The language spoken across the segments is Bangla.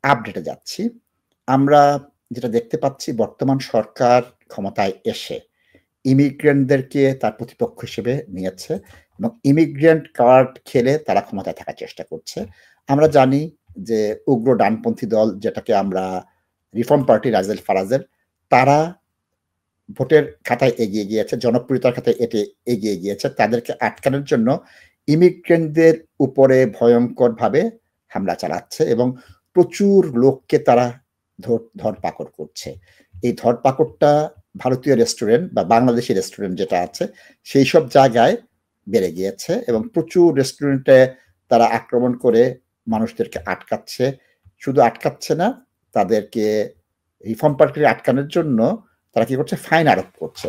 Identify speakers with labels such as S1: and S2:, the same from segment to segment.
S1: আপডেটে যাচ্ছি। আমরা যেটা দেখতে পাচ্ছি বর্তমান সরকার ক্ষমতায় এসে ইমিগ্রেন্টদেরকে তার প্রতিপক্ষ হিসেবে নিয়েছে এবং ইমিগ্রেন্ট কার্ড খেলে তারা ক্ষমতায় থাকার চেষ্টা করছে। আমরা জানি যে উগ্র ডানপন্থী দল যেটাকে আমরা রিফর্ম পার্টি রাজেল ফারাজের তারা ভোটের খাতায় এগিয়ে গিয়েছে, জনপ্রিয়তার খাতায় এগিয়ে গিয়েছে। তাদেরকে আটকানোর জন্য ইমিগ্রেন্টদের উপরে ভয়ংকরভাবে হামলা চালাচ্ছে এবং প্রচুর লোককে তারা ধরপাকড় করছে। এই ধরপাকড়টা ভারতীয় রেস্টুরেন্ট বা বাংলাদেশি রেস্টুরেন্ট যেটা আছে সেইসব জায়গায় বেড়ে গিয়েছে এবং প্রচুর রেস্টুরেন্টে তারা আক্রমণ করে মানুষদেরকে আটকাচ্ছে। শুধু আটকাচ্ছে না, তাদেরকে রিফর্ম পার্টি আটকানোর জন্য তারা কি করছে? ফাইন আরোপ করছে।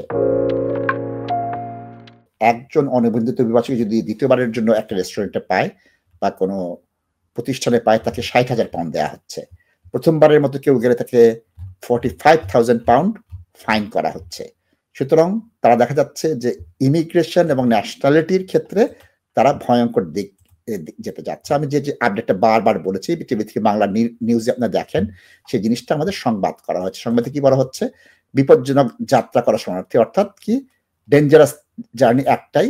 S1: একজন অনিবন্ধিত অভিবাসী যদি দ্বিতীয়বারের জন্য একটা রেস্টুরেন্টে পায় বা কোনো প্রতিষ্ঠানে পায় তাকে ৬০,০০০ পাউন্ড দেয়া হচ্ছে। প্রথমবারের মতো কেউ গেলে তাকে 45,000 পাউন্ড ফাইন করা হচ্ছে। সুতরাং তারা দেখা যাচ্ছে যে ইমিগ্রেশন এবং ন্যাশনালিটির ক্ষেত্রে তারা ভয়ঙ্কর দিক যেতে যাচ্ছে। আমি যে আপডেটটা বারবার বলেছি টিভি থেকে বাংলা নিউজে আপনারা দেখেন, সেই জিনিসটা আমাদের সংবাদ করা হচ্ছে। সংবাদে কি বলা হচ্ছে? বিপজ্জনক যাত্রা করা শরণার্থী, অর্থাৎ কি ডেঞ্জারাস জার্নি একটাই,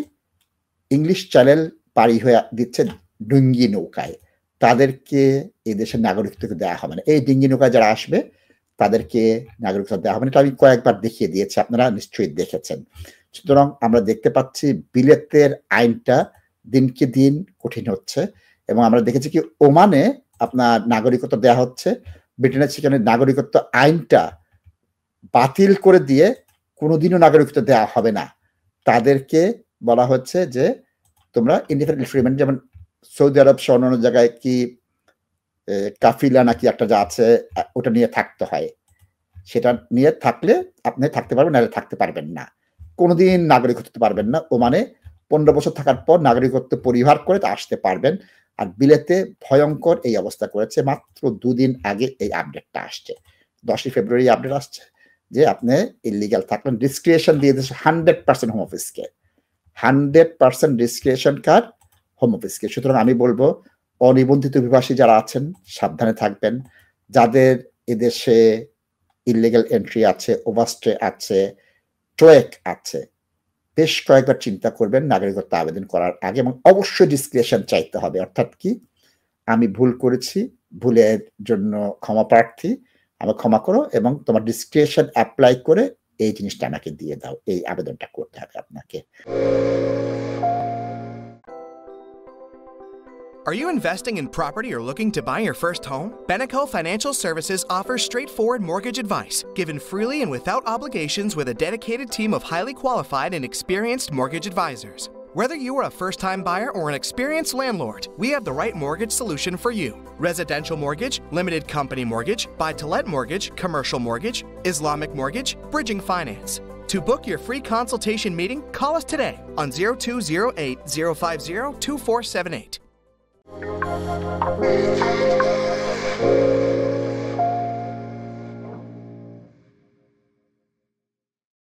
S1: ইংলিশ চ্যানেল পাড়ি হয়ে দিচ্ছে ডুঙ্গি নৌকায়। তাদেরকে এই দেশের নাগরিকত্ব দেওয়া হবে না। এই ডিঙ্গি নৌকায় যারা আসবে তাদেরকে নাগরিকত্ব দেওয়া হবে না। এটা আমি কয়েকবার দেখিয়ে দিয়েছি, আপনারা নিশ্চয়ই দেখেছেন। সুতরাং আমরা দেখতে পাচ্ছি বিলেতের আইনটা দিনকে দিন কঠিন হচ্ছে এবং আমরা দেখেছি কি ওমানে আপনার নাগরিকত্ব দেওয়া হচ্ছে, ব্রিটেনের সেখানে নাগরিকত্ব আইনটা বাতিল করে দিয়ে কোনোদিনও নাগরিকত্ব দেওয়া হবে না। তাদেরকে বলা হচ্ছে যে তোমরা ইনডিফিনিট রিমেইন, যেমন সৌদি আরব সহ অন্যান্য জায়গায় কি কাফিলা নাকি একটা যা আছে ওটা নিয়ে থাকতে হয়, সেটা নিয়ে থাকলে আপনি থাকতে পারবেন, নাহলে থাকতে পারবেন না, কোনোদিন নাগরিকত্ব পারবেন না। ও মানে 15 বছর থাকার পর নাগরিকত্ব পরিহার করে আসতে পারবেন। আর বিলেতে ভয়ঙ্কর এই অবস্থা করেছে। মাত্র 2 দিন আগে এই আপডেটটা আসছে, 10ই ফেব্রুয়ারি আপডেট আসছে যে আপনি ইলিগাল থাকলেন, ডিসক্রিপশন দিয়ে দিচ্ছে 100% হোম অফিসকে, 100% ডিসক্রিপশন কার্ড হোম অফিসকে। সুতরাং আমি বলবো অনিবন্ধিত অভিবাসী যারা আছেন সাবধানে থাকবেন। যাদের এদেশে ইলিগাল এন্ট্রি আছে, ওভারস্টে আছে, ট্রেক আছে, বেশ কয়েকবার চিন্তা করবেন নাগরিকত্ব আবেদন করার আগে এবং অবশ্যই ডিসক্রিপশন চাইতে হবে। অর্থাৎ কি, আমি ভুল করেছি, ভুলের জন্য ক্ষমা প্রার্থী, আমাকে ক্ষমা করো এবং তোমার ডিসক্রিপশন অ্যাপ্লাই করে এই জিনিসটা আমাকে দিয়ে দাও। এই আবেদনটা করতে হবে আপনাকে।
S2: Are you investing in property or looking to buy your first home? Beneco Financial Services offers straightforward mortgage advice, given freely and without obligations with a dedicated team of highly qualified and experienced mortgage advisors. Whether you are a first-time buyer or an experienced landlord, we have the right mortgage solution for you. Residential mortgage, limited company mortgage, buy-to-let mortgage, commercial mortgage, Islamic mortgage, bridging finance. To book your free consultation meeting, call us today on 0208 050 2478.